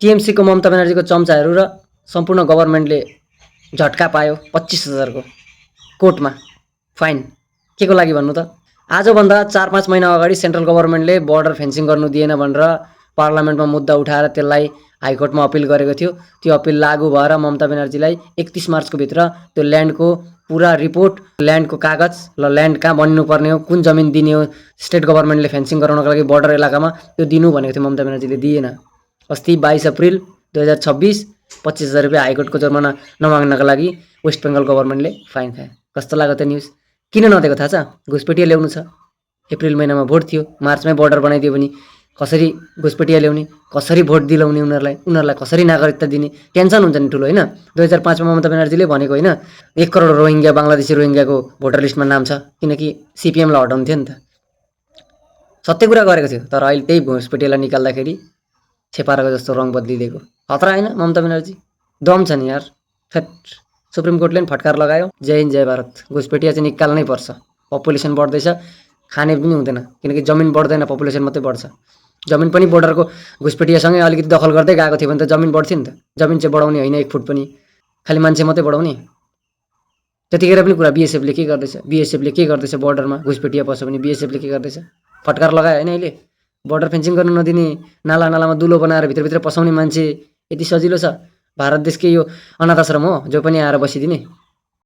टिएमसीको ममता ब्यानर्जीको चम्चाहरू र सम्पूर्ण गभर्मेन्टले झट्का पायो 25,000 को कोर्टमा फाइन। के को लागि भन्नु त? आजभन्दा 4-5 महिना अगाडि सेन्ट्रल गभर्मेन्टले बोर्डर फेन्सिङ गर्नु दिएन भनेर पार्लियामेन्टमा मुद्दा उठाएर त्यसलाई हाइकोर्टमा अपिल गरेको थियो। त्यो अपिल लागू भएर ममता ब्यानर्जीलाई 31 मार्चको भित्र त्यो ल्यान्डको पुरा रिपोर्ट, ल्यान्डको कागज, ल ल्यान्ड कहाँ बनिनुपर्ने हो, कुन जमिन दिने हो स्टेट गभर्मेन्टले फेन्सिङ गराउनको लागि बोर्डर इलाकामा, त्यो दिनु भनेको थियो। ममता ब्यानर्जीले दिएन। अस्ति 22 अप्रिल 2026 25,000 रुपियाँ हाइकोर्टको जुर्माना नमाग्नका लागि वेस्ट बेङ्गल गभर्मेन्टले फाइन खायो। कस्तो लाग्यो त न्युज? किन नदिएको थाहा छ? घुसपेटिया ल्याउनु छ। अप्रिल महिनामा भोट थियो, मार्चमै बोर्डर बनाइदियो भने कसरी घुसपेटिया ल्याउने, कसरी भोट दिलाउने, उनीहरूलाई कसरी नागरिकता दिने टेन्सन हुन्छ नि ठुलो, होइन? 2005 मा ममता ब्यानर्जीले भनेको होइन 1 करोड रोहिङ्ग्या, बङ्गलादेशी रोहिङ्ग्याको भोटर लिस्टमा नाम छ, किनकि सिपिएमलाई हटाउनु थियो नि त। सत्य कुरा गरेको थियो। तर अहिले त्यही घुसपेटियालाई निकाल्दाखेरि छेपाराको जस्तो रङ बदलिदिएको। खतरा होइन ममता ब्यानर्जी? दम छ नि यार। सुप्रिम कोर्टले पनि फटकार लगायो। जय हिन्द, जय भारत। घुसपेटिया चाहिँ निकाल्नै पर्छ। पपुलेसन बढ्दैछ, खाने पनि हुँदैन, किनकि जमिन बढ्दैन, पपुलेसन मात्रै बढ्छ। जमिन पनि बोर्डरको घुसपेटियासँगै अलिकति दखल गर्दै गएको थियो भने त जमिन बढ्थ्यो नि त। जमिन चाहिँ बढाउने होइन 1 फुट पनि, खालि मान्छे मात्रै बढाउने। त्यतिखेर पनि कुरा बिएसएफले के गर्दैछ बोर्डरमा घुसपेटिया पस्यो भने बिएसएफले के गर्दैछ? फटकार लगायो होइन अहिले? बोर्डर फेन्सिङ गर्न नदिने, नालामा दुलो बनाएर भित्रभित्र पसाउने मान्छे यति सजिलो छ? भारत देशकै यो अनाथ आश्रम हो जो पनि आएर बसिदिने?